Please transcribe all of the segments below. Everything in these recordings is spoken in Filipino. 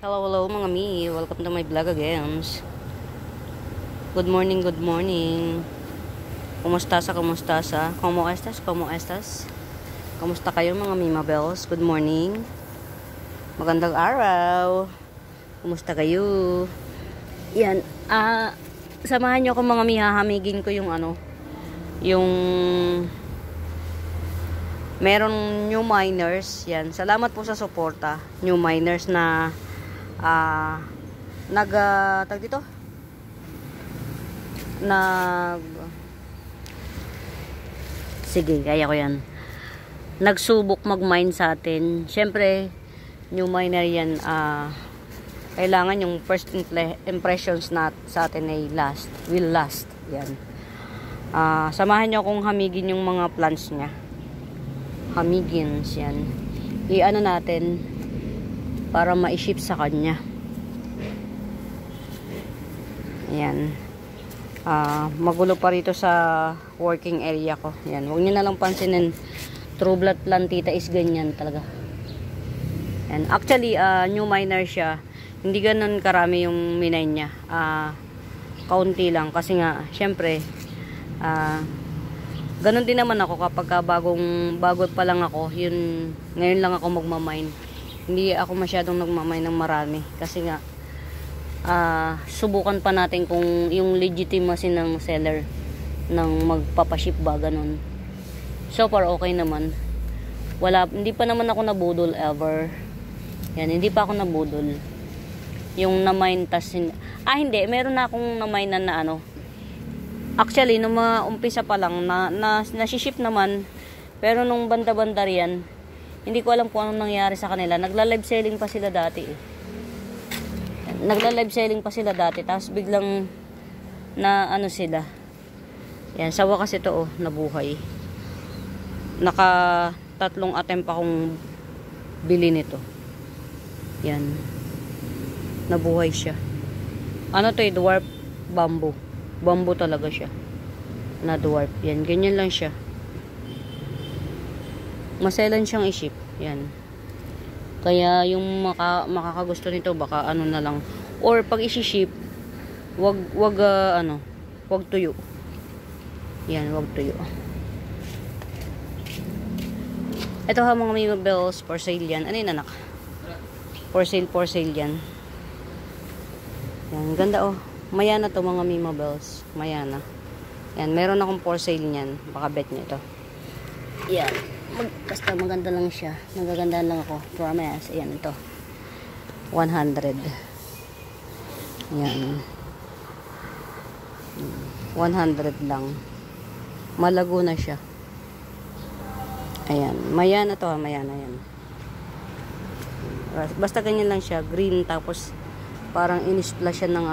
Hello, hello mga mi. Welcome to my vlog again. Good morning, good morning. Kumusta sa? ¿Cómo estas? Kumusta kayo mga Mima Bells? Good morning. Magandang araw. Kumusta kayo? Yan. Samahan nyo ako mga mi. Hahamigin ko yung yung meron new miners. Yan. Salamat po sa suporta. New miners na tag dito sige, kaya ko yan, nagsubok mag-mine sa atin. Syempre new miner yan, kailangan yung first impressions sa atin ay will last yan. Samahan nyo akong hamigin yung mga plants nya, hamigin yan, i-ano natin para ma-ship sa kanya. Ayan. Magulo pa rito sa working area ko. Ayan. Huwag nyo na lang pansinin. True blood plantita is ganyan talaga. Ayan. Actually, new miner siya. Hindi ganun karami yung minay niya. Kaunti lang. Kasi nga, syempre, ganun din naman ako kapag bago pa lang ako. Ngayon lang ako magmamine. Hindi ako masyadong nagmamay ng marami kasi nga subukan pa natin kung yung legitimacy ng seller ng magpapaship ba, ganun. So far okay naman. Hindi pa naman ako nabudol ever. Yan, hindi pa ako nabudol. Yung na-mine hindi, meron na akong na-mine na actually nung umpisa pa lang nasi-ship naman, pero nung banda-banda riyan hindi ko alam kung anong nangyari sa kanila. Nagla-live selling pa sila dati tapos biglang sila. Yan, sa wakas ito nabuhay. Naka 3 attempt akong bili nito. Yan. Nabuhay siya. Dwarf bamboo. Bamboo talaga siya. Na dwarf. Yan, ganyan lang siya. Maselan siyang i-ship. Yan. Kaya yung makakagusto nito baka na lang. Or pag i-ship, wag tuyo. Yan, wag tuyo. Ito mga Mima Bells, for sale yan. Ano yun, anak? For sale yan. Yan, ganda Mayana to mga Mima Bells. Mayana. Yan, meron akong for sale niyan. Baka bet nyo ito. Yan. Basta maganda lang siya. Nagagandaan lang ako. Promise. Ayan, ito. 100. Ayan. 100 lang. Malago na siya. Ayan. Mayana to. Mayana yan. Basta ganyan lang siya. Green. Tapos parang in-splash siya ng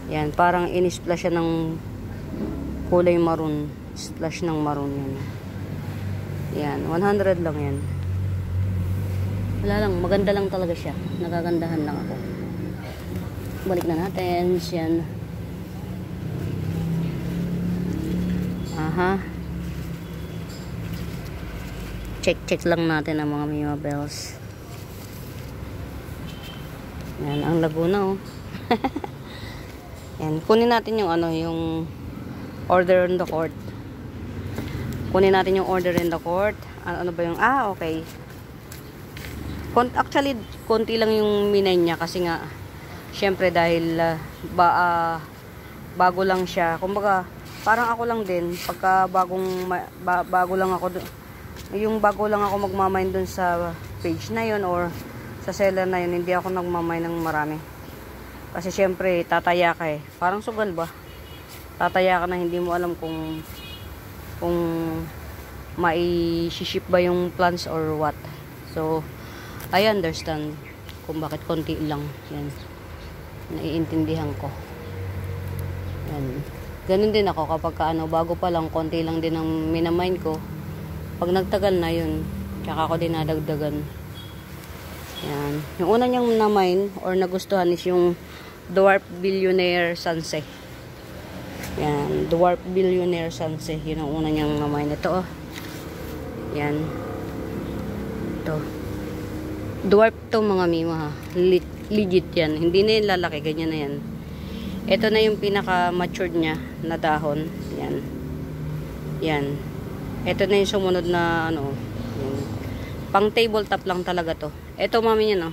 yan. Parang in-splash siya ng kulay maroon. Splash ng maroon yan. Yan, 100 lang yan. Wala lang, maganda lang talaga siya. Nagagandahan lang ako. Balik na natin. Yan. Check lang natin ang mga Mima Bells. Yan, ang Laguna Yan, kunin natin yung yung order on the court. Kunin natin yung order in the court. Ano ba yung okay. Actually konti lang yung minay niya kasi nga syempre dahil bago lang siya. Kumbaga parang ako lang din pagka bago lang ako magmamine dun sa page na yun or sa seller na yun, hindi ako nagmamine ng marami. Kasi syempre tataya ka parang sugal ba? Tataya ka na hindi mo alam kung mai-ship ba yung plants or what. So, I understand kung bakit konti lang. Yan. Naiintindihan ko. Yan. Ganun din ako kapag bago pa lang, konti lang din ang minamine ko. Pag nagtagal na yun, tsaka ako dinadagdagan. Yan. Yung una niyang na-mine or nagustuhan is yung Dwarf Billionaire Sunset. Yan, Dwarf Billionaire Sunset. Yun ang una niyang na-mine. Ito Yan. Ito. Dwarf to mga mima ha. Legit yan. Hindi na yung lalaki. Ganyan na yan. Ito na yung pinaka-matured niya na dahon. Yan. Yan. Ito na yung sumunod na ano. Yan. Pang tabletop lang talaga to. Ito mami niya no.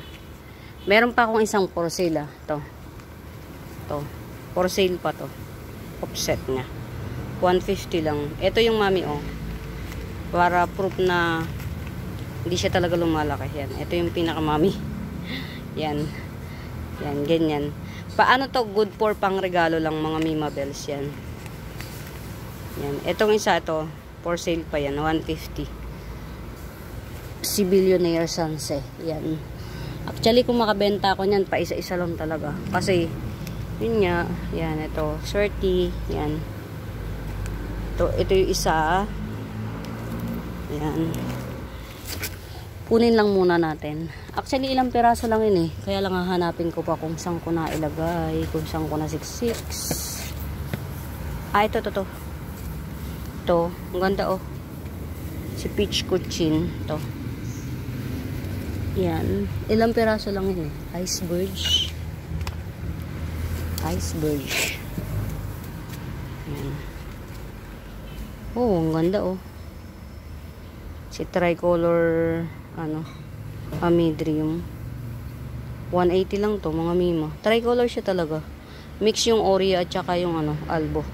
Meron pa akong isang for sale to. To. For sale pa to. Offset niya. 150 lang. Ito yung mami oh. Para proof na hindi siya talaga lumalaki. Yan. Ito yung pinaka-mami. Yan. Yan. Ganyan. Paano to? Good for pang regalo lang mga Mima Bells. Yan. Yan. Itong isa ito. For sale pa yan. 150. Si Billionaire Sanse. Yan. Actually kung makabenta ako niyan, pa isa-isa lang talaga. Kasi yun nga. Yan. Ito. 30. Yan. Ito yung isa. Yan. Kunin lang muna natin. Actually, ilang piraso lang yun eh. Kaya lang hahanapin ko pa kung saan ko na ilagay. Kung saan ko na siksik. Ah, ito. Ito. Ang ganda oh. Si Peach Kuchin. Ito. Yan. Ilang piraso lang yun eh. Iceberg. Yan. Oh, ang ganda oh. Si Tricolor ano, Amidrium. 180 lang to mga mima. Tricolor siya talaga. Mix yung Oreo at saka yung ano, Albo.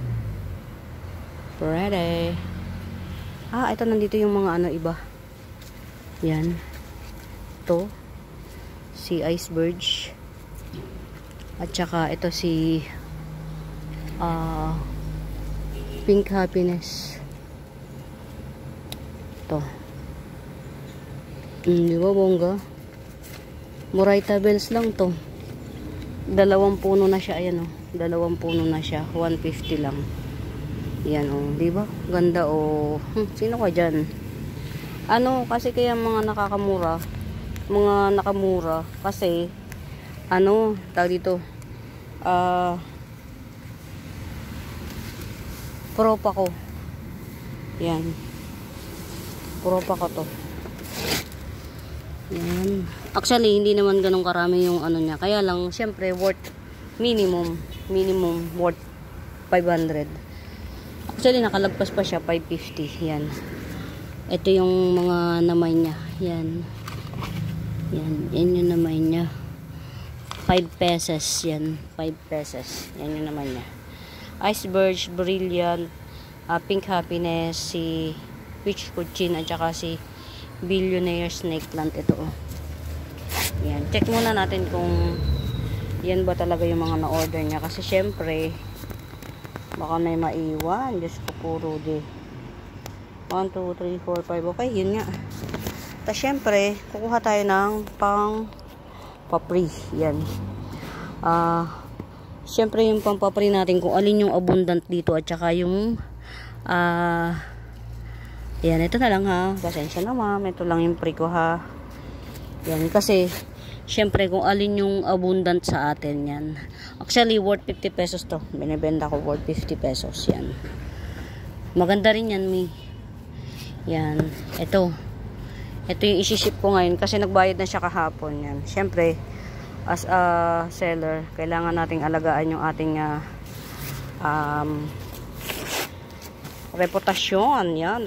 Pretty. Ah, ito nandito yung mga ano iba. Yan. Ito. Si Iceberg. At saka ito si Pink Happiness. Ito. Di ba bongga? Moraita Bells lang to. 2 puno na siya. Ayan o. 2 puno na siya. 150 lang. Yan o. Di ba? Ganda o. Sino ka dyan? Ano? Kasi kaya mga nakakamura. Mga nakamura. Kasi ano? Tawag dito. Propa ko. Yan. Propa ko to. Yan. Actually, hindi naman ganun karami yung ano niya. Kaya lang, syempre, worth minimum worth 500. Actually, nakalagpas pa siya, 550. Yan. Ito yung mga namay niya. Yan. Yan. Yan yung namay niya. 5 pesos. Yan. 5 pesos. Yan yung namay niya. Iceberg, Brilliant, Pink Happiness, si Peach Kuchin, at saka si Billionaire Snake Plant. Ito oh. Yan. Check muna natin kung yan ba talaga yung mga na-order niya. Kasi syempre baka may maiwan. Diyos ko puro di. 1, 2, 3, 4, 5. Okay, yun nga. Tapos syempre kukuha tayo ng pang papri. Yan. Syempre yung pang papri natin kung alin yung abundant dito at saka yung yan, ito na lang ha. Pasensya na ma'am. Ito lang yung pre ko ha. Yan, kasi syempre kung alin yung abundant sa atin yan. Actually, worth 50 pesos to. Binibenta ko worth 50 pesos. Yan. Maganda rin yan, mi. Yan. Ito. Ito yung isi-ship ko ngayon kasi nagbayad na siya kahapon. Yan. Syempre, as a seller, kailangan nating alagaan yung ating reputasyon, yan,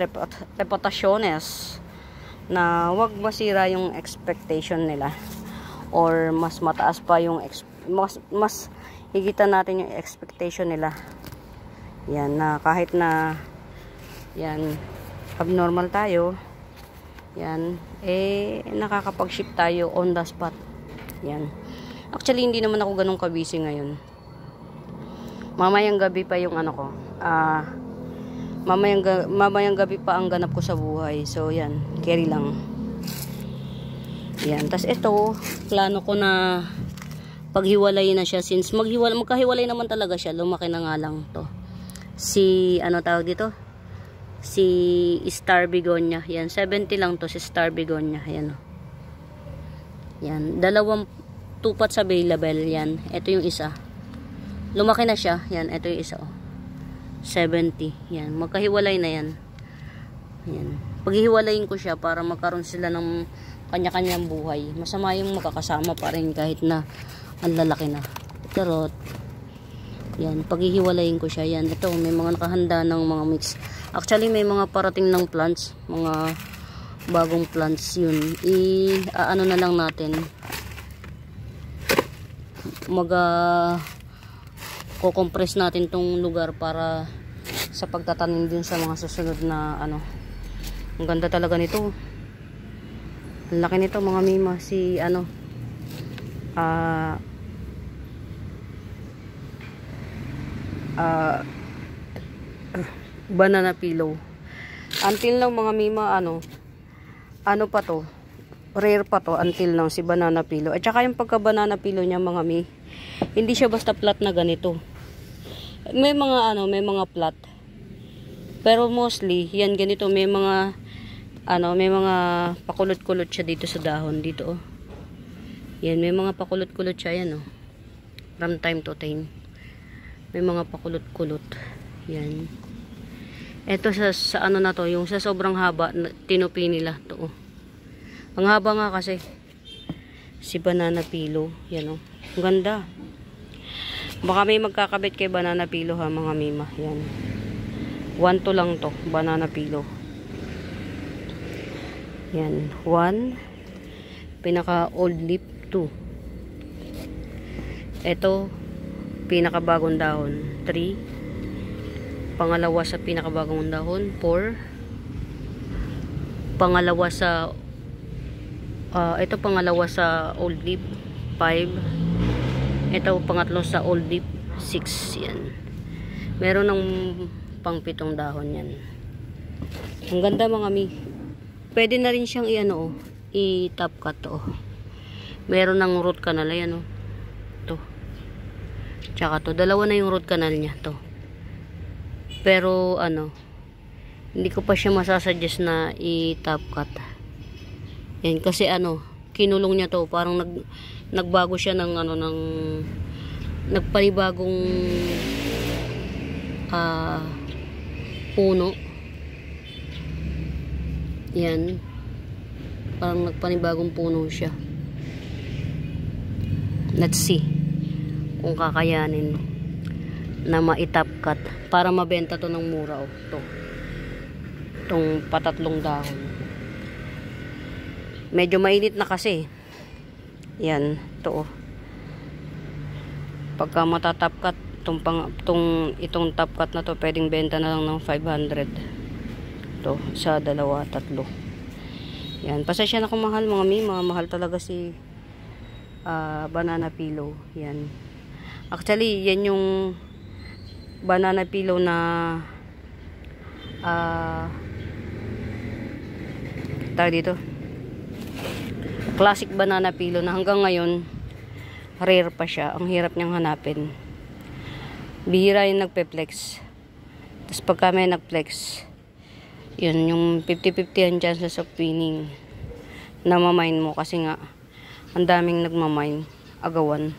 reputasyones, na wag masira yung expectation nila or mas mataas pa yung mas higitan natin yung expectation nila. Yan, na kahit na yan abnormal tayo, yan nakakapag-ship tayo on the spot. Yan. Actually hindi naman ako ganun kabisi ngayon. Mamayang gabi pa yung ano ko. Mamayang gabi pa ang ganap ko sa buhay. So yan, carry lang. Yan, tas ito plano ko na paghiwalay na siya since magkahiwalay naman talaga siya. Lumaki na nga lang to. Si ano tawag dito? Si Star Begonia. Yan, 70 lang to si Star Begonia. Yan. Yan, 2 tupats available yan. Ito yung isa. Lumaki na siya. Yan, ito yung isa oh. 70. Yan. Magkahiwalay na yan. Yan. Paghihiwalayin ko siya para magkaroon sila ng kanya-kanyang buhay. Masama yung magkakasama pa rin kahit na ang lalaki na. Charot. Yan, paghihiwalayin ko siya. Yan, ito, may mga nakahanda ng mga mix. Actually, may mga parating ng plants. Mga bagong plants yun. Ano na lang natin. Kukompress natin tong lugar para sa pagtatanim din sa mga susunod na ano. Ang ganda talaga nito. Ang laki nito mga mima. Si ano. Banana pillow. Until now mga mima ano pa to, rare pa to until now si banana pillow. At saka yung pagka banana pillow niya mga mi, hindi siya basta flat na ganito. May mga flat. Pero mostly yan ganito, may mga pakulot-kulot siya dito sa dahon dito oh. Yan, may mga pakulot-kulot siya yan oh. From time to time. May mga pakulot-kulot. Yan. Ito sa ano na to, yung sa sobrang haba, tinupi nila to. Oh. Ang haba nga kasi. Si banana pillow. Yan oh. Ang ganda. Baka may magkakabit kay banana pillow ha mga mima. Yan. 1 to lang to. Banana pillow. Yan. 1. Pinaka old leaf 2. Ito. Pinakabagong dahon 3, pangalawa sa pinakabagong dahon 4, pangalawa sa ito pangalawa sa old leaf 5, ito pangatlo sa old leaf 6. Yan, meron ng pang 7 dahon yan. Ang ganda mga mi. Pwede na rin siyang i-top cut to. Meron ng root canal yan oh. To. Tsaka to, dalawa na yung root canal niya to. Pero hindi ko pa siya masasuggest na i-top cut. Yan kasi kinulong niya to, parang nagbago siya ng nagpanibagong puno. Yan. Parang nagpanibagong puno siya. Let's see kung kakayanin na ma-top cut para mabenta to ng mura oh. Itong patatlong dahon. Medyo mainit na kasi. Yan, to oh. Pagka matatop cut itong top cut na to, pwedeng benta na lang ng 500 to sa 2, 3. Yan, pasensya na kung mahal mga mahal talaga si banana pillow. Yan. Actually, yan yung banana pillow na tawag dito, classic banana pillow na hanggang ngayon rare pa siya. Ang hirap niyang hanapin. Bihira yung nagpe-flex. Tapos pagka may nag-flex, yun yung 50-50 ang chances of winning na mamine mo kasi nga ang daming nagmamine, agawan.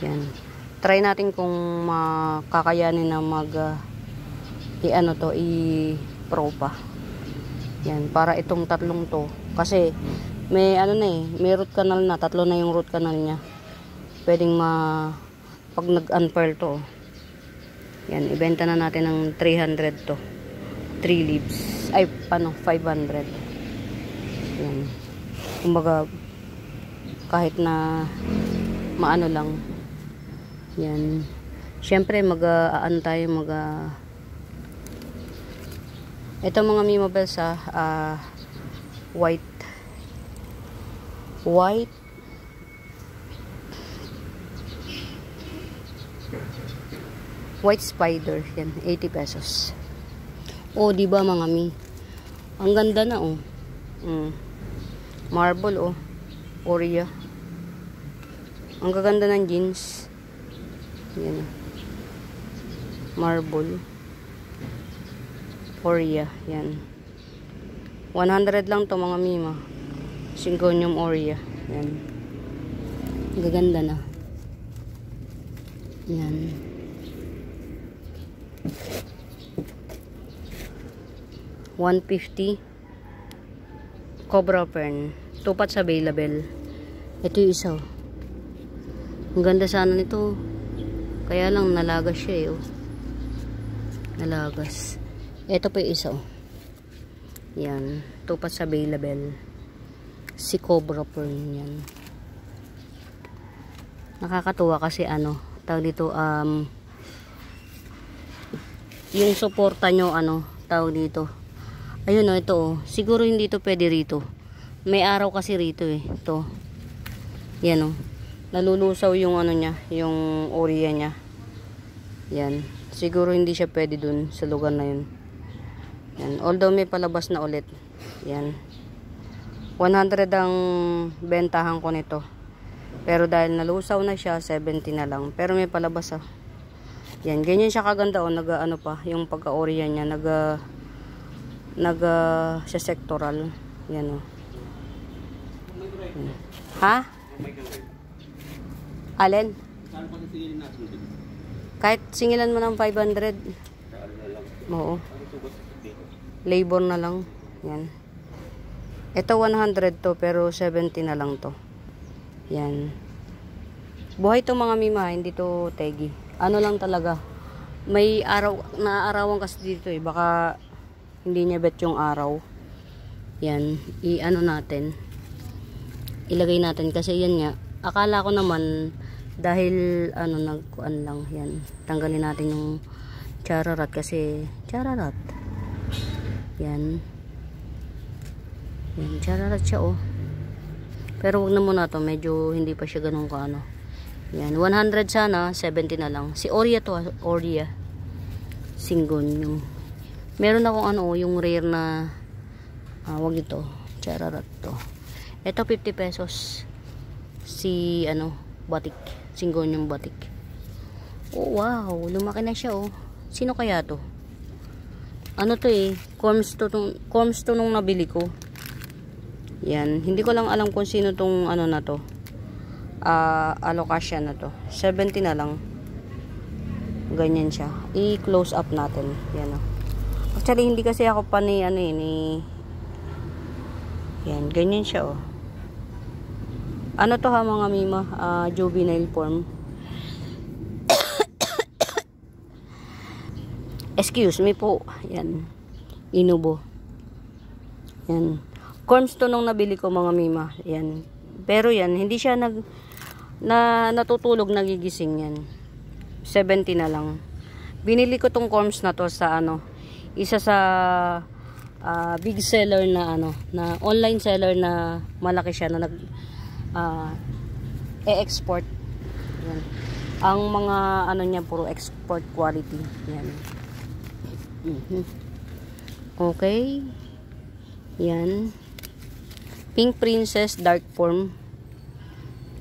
Yan. Try natin kung makakayanin na i-pro pa. Yan, para itong tatlong to. Kasi may may root canal na, 3 na yung root canal niya. Pwedeng pag nag-unfurl to. Yan, ibenta na natin ng 300 to. 3 leaves. Ay, 500. Yan. Kumbaga kahit na maano lang. Yan. Siyempre tayo ito mga mimobile sa white spider. Yan, 80 pesos. Oh, di ba mga mi? Ang ganda na oh. Marble oh. Oria. Ang gaganda ng jeans. Yan. Marble. Oria. Yan. 100 lang to mga mima. Syngonium Oria. Yan. Gaganda na. Yan. $150. Cobra Fern. 2 pots available. Ito yung isa. Ang ganda sana nito. Kaya lang nalagas siya eh. Oh. Nalagas. Ito pa yung isa. Oh. Yan. 2 pots available. Si Cobra Fern yan. Nakakatuwa kasi ano, tawag dito, yung suporta nyo, ano, tawag dito. Ayun o, ito o. Siguro hindi ito pwede rito. May araw kasi rito eh. Ito. Yan o. Nalulusaw yung ano niya, yung area niya. Yan. Siguro hindi siya pwede dun sa lugar na yun. Yan. Although may palabas na ulit. Yan. 100 ang bentahan ko nito. Pero dahil nalusaw na siya, 70 na lang. Pero may palabas ah. Yan, ganyan siya kaganda o. Ano pa, yung pagka-area niya. Siya sectoral. Yan o. Ha? Alin? Kahit singilan mo ng 500. Oo. Labor na lang. Yan. Ito 100 to, pero 70 na lang to. Yan. Buhay to mga mima, hindi to tegi. Ano lang talaga. May araw, naaarawan kasi dito eh. Baka hindi niya bet yung araw. Yan. I-ano natin. Ilagay natin kasi yan nga. Akala ko naman dahil ano nagkuan lang. Yan. Tanggalin natin yung chararat kasi chararat. Yan. Yan. Chararat siya oh. Pero wag na muna to, medyo hindi pa siya ganun ka ano. Yan, 100 sana, 70 na lang. Si Oria to, Oria. Singgon yung. Meron akong ano, yung rare na wag ito, chararat to. Ito 50 pesos. Si ano, batik. Singgon yung batik. Oh wow, lumaki na siya oh. Sino kaya to? Ano to eh, corms to nung nabili ko. Yan, hindi ko lang alam kung sino tong ano na to. Alocasia na to. 70 na lang. Ganyan siya. I-close up natin. Yan o. Actually, hindi kasi ako pa ni ano ni yan, ganyan siya o. Ano to ha mga mima? Juvenile form. Excuse me po. Yan. Inubo. Yan. Corms to nung nabili ko mga mima. Yan. Pero yan, hindi siya natutulog, nagigising yan. 70 na lang. Binili ko tong corms na to sa ano, isa sa big seller na ano, na online seller na malaki siya na e-export. Yan. Ang mga ano niya puro export quality. Yan. Okay. Yan. Pink Princess Dark Form.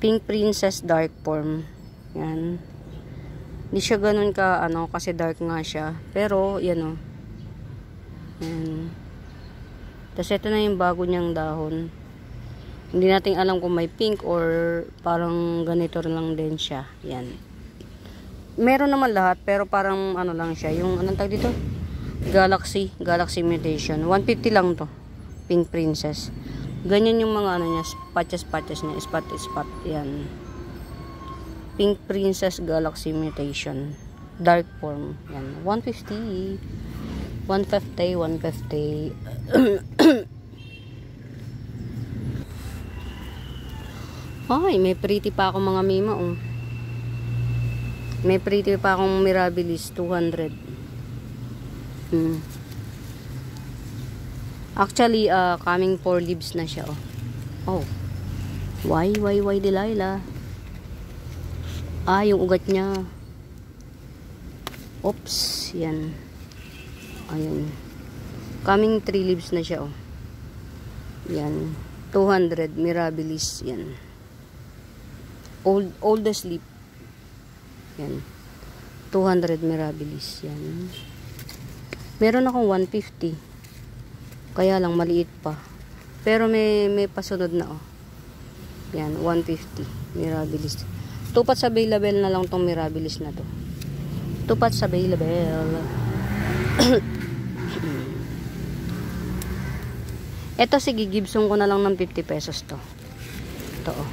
Pink Princess Dark Form. Yan. Hindi siya ganun ka, ano, kasi dark nga siya. Pero, yan o. Yan. Tapos, ito na yung bago niyang dahon. Hindi natin alam kung may pink or parang ganito lang din siya. Yan. Meron naman lahat, pero parang, ano lang siya. Yung, anong tag dito? Galaxy Mutation. 150 lang to. Pink Princess. Ganyan yung mga ano niya, patches niya, spot. Yan. Pink Princess Galaxy Mutation. Dark form. Yan. 150. 150. Ay, may pretty pa akong mga mima, oh. May pretty pa akong Mirabilis, 200. Actually, coming 4 leaves na siya, oh. Oh. Why, Delilah? Yung ugat niya. Oops, yan. Ayun. Coming 3 leaves na siya, oh. Yan. 200, Mirabilis, yan. Oldest leaf. Yan. 200 Mirabilis, yan. Meron akong 150. Kaya lang maliit pa. Pero may pasunod na oh. Yan, 150 Mirabilis. 2 pots available na lang tong Mirabilis na to. 2 pots available. Ito, sige, Gibson ko na lang ng 50 pesos to. Ito, oh.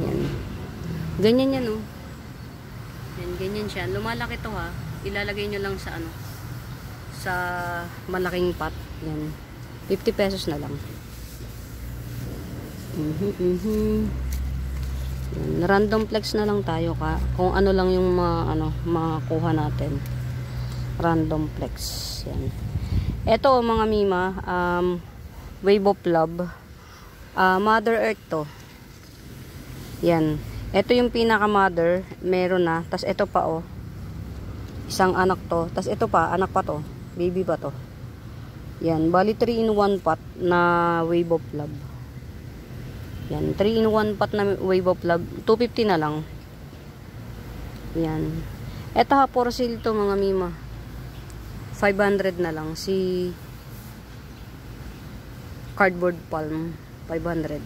Yan. Ganyan yan, oh. Yan, ganyan siya. Lumalaki to, ha. Ilalagay nyo lang sa ano, sa malaking pot. Yan. 50 pesos na lang. Yan. Random flex na lang tayo ka. Kung ano lang yung makuha natin. Random flex. Yan. Ito, mga mima, Wave of Love. Mother Earth to. Yan. Ito yung pinaka-mother. Meron na. Tapos ito pa, oh. Isang anak to. Tapos ito pa, anak pa to. Baby pa to. Yan. Bali 3-in-1 pot na Wave of Love. Yan. 3-in-1 pot na Wave of Love. 250 na lang. Yan. Ito ha, for sale to, mga mima. 500 na lang. Si Cardboard Palm. 500.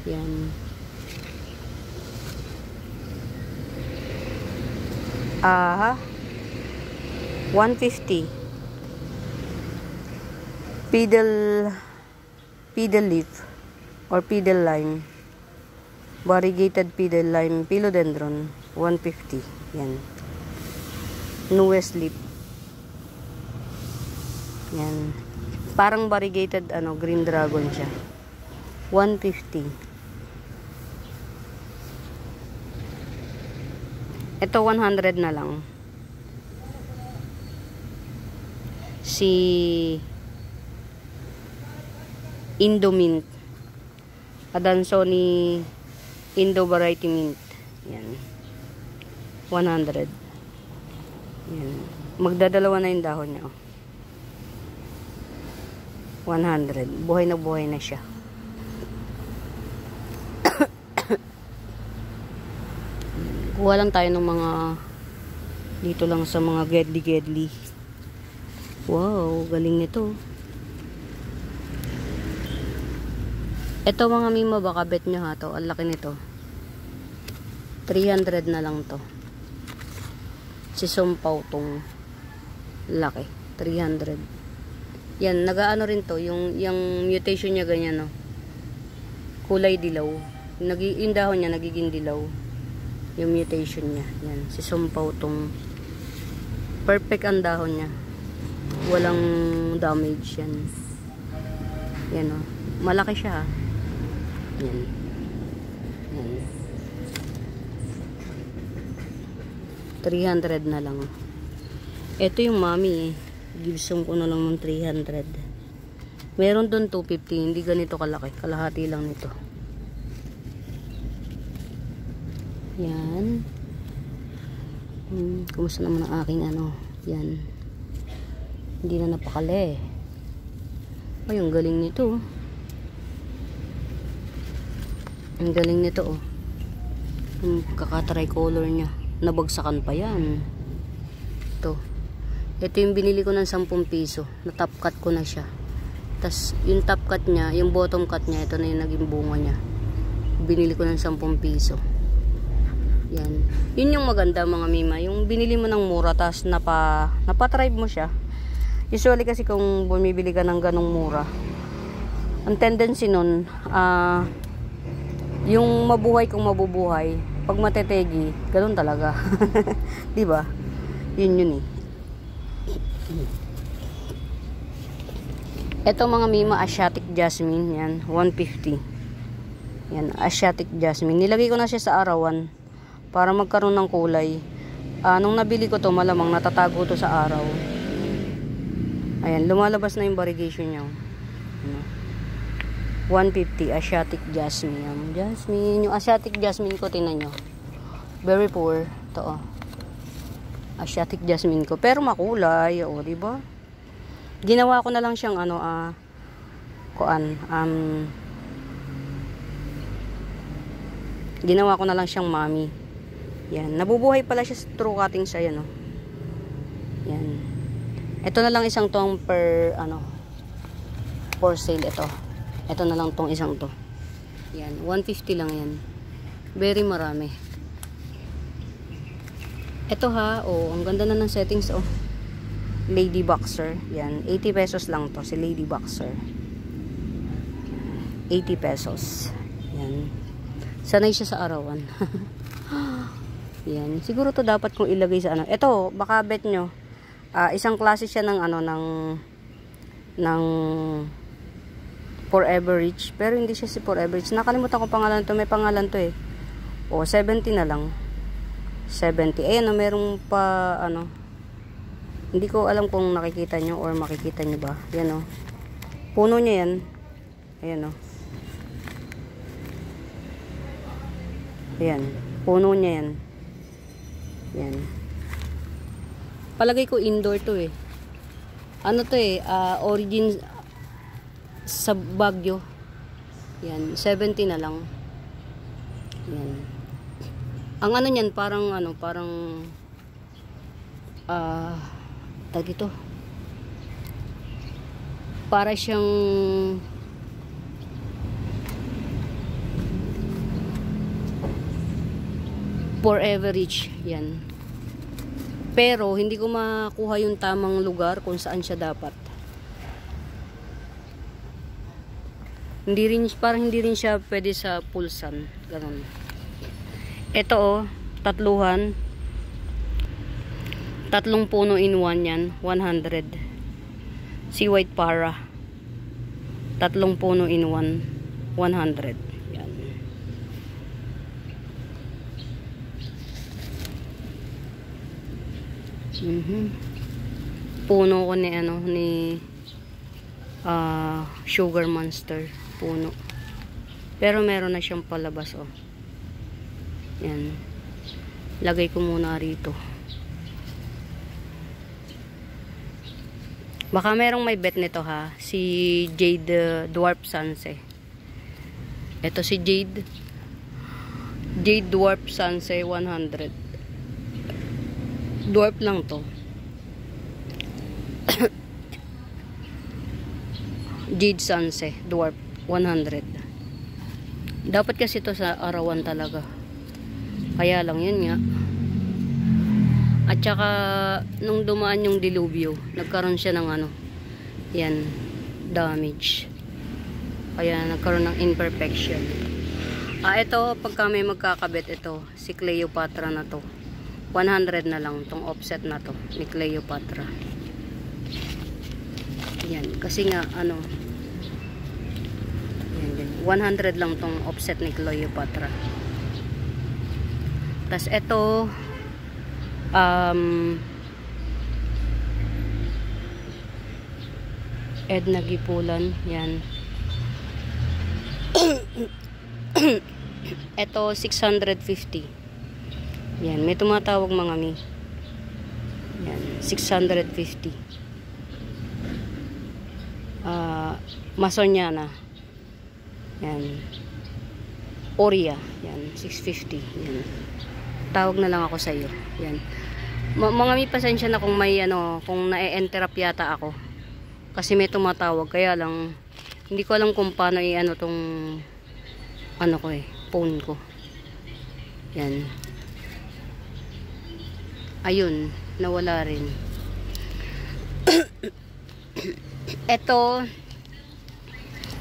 Yan. Aha. 150. Pedal leaf or pedal lime. Variegated pedal lime philodendron 150. Yan. Newest leaf. Yan. Parang variegated green dragon siya. 150. Ito 100 na lang. Si Indomint. Adansonii Indo Variety Mint. Yan. 100. Yan. Magdadalawa na yung dahon niya. 100. Buhay na siya. Kuha lang tayo ng mga dito lang sa mga gedli. Wow, galing nito. Ito, mga mima, baka bet nyo ha to. Ang laki nito. 300 na lang to. Si Sumpaw tong laki. 300. Yan, nagaano rin to. Yung mutation niya ganyan, no. Kulay dilaw. Yung dahon niya nagiging dilaw. Yung mutation niya. Yan. Si Sumpaw tong perfect ang dahon niya. Walang damage yan. Yan, o. Malaki siya, ha. Yan. Yan. 300 na lang. Ito yung mami, eh. Gibson ko na lang ng 300. Meron doon 250. Hindi ganito kalaki. Kalahati lang nito. Yan. Kumusta naman ang aking yan. Hindi na napakali. Ay, ang galing nito. Ang galing nito, oh. Yung kaka-tricolor niya. Nabagsakan pa yan. Ito. Ito yung binili ko ng 10 piso. Na top cut ko na siya. Tas yung top cut niya, yung bottom cut niya, ito na yung naging bunga niya. Binili ko ng 10 piso. Yan. Yun yung maganda, mga mima. Yung binili mo ng mura, tas napatribe mo siya. Usually kasi kung bumibili ka ng ganong mura, ang tendency nun, yung mabuhay kung mabubuhay, pag matetegi, ganun talaga. Diba? Yun eh. Ito, mga mima, Asiatic Jasmine. Yan, 150. Yan, Asiatic Jasmine. Nilagay ko na siya sa arawan para magkaroon ng kulay. Nung nabili ko to, malamang natatago to sa araw. Ayan, lumalabas na yung variegation niya. 150, Asiatic Jasmine. Jasmine. Yung Asiatic Jasmine ko, tingnan nyo. Very poor. Ito, oh. Asiatic Jasmine ko. Pero makulay. O, diba? Ginawa ko na lang siyang, ginawa ko na lang siyang mami. Yan. Nabubuhay pala siya sa true cutting siya, yan, oh. Yan. Ito na lang isang tong for sale ito. Ito na lang tong isang to. Yan, 150 lang yan. Very marami. Ito ha, oh, ang ganda na ng settings, oh. Lady Boxer. Yan, 80 pesos lang to, si Lady Boxer. 80 pesos. Yan. Sanay siya sa arawan. Yan. Siguro to dapat kong ilagay sa ano. Ito, baka bet nyo. Isang klase siya ng ano, ng Forever Rich. Pero hindi siya si Forever Rich. Nakalimutan ko pangalan to. May pangalan to eh. O, 70 na lang. 70. Ayan, merong pa, ano. Hindi ko alam kung nakikita nyo or makikita nyo ba. Yan o. Puno niya yan. Ayan o. Ayan. Puno niya yan. Yan. Palagay ko indoor to eh. Ano to eh. Origin sa Baguio. Yan. 70 na lang. Yan. Ang ano niyan parang ano. Parang tag ito. Para siyang Forever Rich. Yan. Pero hindi ko makuha yung tamang lugar kung saan siya dapat. Hindi rin, parang hindi rin siya pwede sa pulsan. Ganun. Ito oh, tatluhan. Tatlong puno in one yan. 100. Si White Para. Tatlong puno in one. 100. Puno ko ni ano ni Sugar Monster puno, pero meron na siyang palabas oh. Yan, lagay ko muna rito. Baka merong may bet nito ha, si Jade Dwarf Sanse. Ito si Jade Dwarf Sanse 100. Dwarf lang to. Jade Sanse Dwarf 100. Dapat kasi to sa arawan talaga. Kaya lang yun nga. At saka nung dumaan yung dilubyo, nagkaroon siya ng ano. Yan, damage. Kaya nagkaroon ng imperfection. Ito pagka may magkakabit ito, si Cleopatra na to. 100 na lang tong offset na to ni Cleopatra. Yan, kasi nga ano, yan, 100 lang tong offset ni Cleopatra. Tas ito Edna Gipulan, yan. Ito 650. Yan, may tumatawag mga mi. Yan, 650. Masonyana. Yan. Oria. Yan, 650. Yan. Tawag na lang ako sa iyo. Yan. Mga mi, pasensya na kung may ano, kung na-interrupt yata ako. Kasi may tumatawag, kaya lang hindi ko alam kung paano i-ano tong ano ko eh, phone ko. Yan. Ayun, nawala rin. Eto.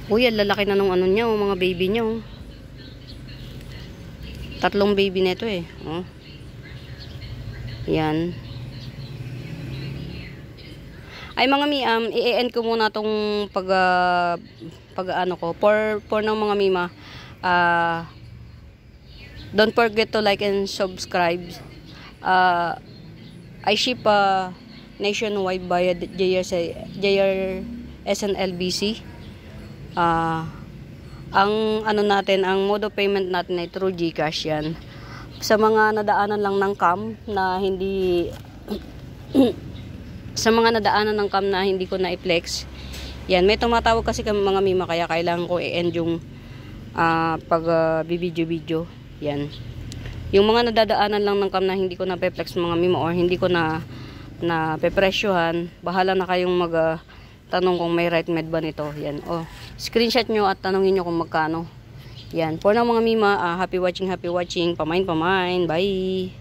Uy, lalaki na nung ano niya, mga baby niya. Oh. 3 baby nito eh. Oh. Yan. Ay mga mi, i-end ko muna tong pag ano ko. For ng mga mima, don't forget to like and subscribe. I ship nationwide via JRSNLBC. Ang ano natin, ang mode of payment natin ay through GCash yan. Sa mga nadaanan lang ng cam na hindi sa mga nadaanan ng cam na hindi ko na i-flex. Yan, may tumatawag kasi kami mga mima, kaya kailangan ko i-end yung pag video. Yan. Yung mga nadadaanan lang ng cam na hindi ko na pe-flex mga mima or hindi ko na pe-presyohan, bahala na kayong tanong kung may right med ba nito. Yan. O, screenshot nyo at tanongin nyo kung magkano. Yan. For na mga mima, happy watching. Pamain. Bye!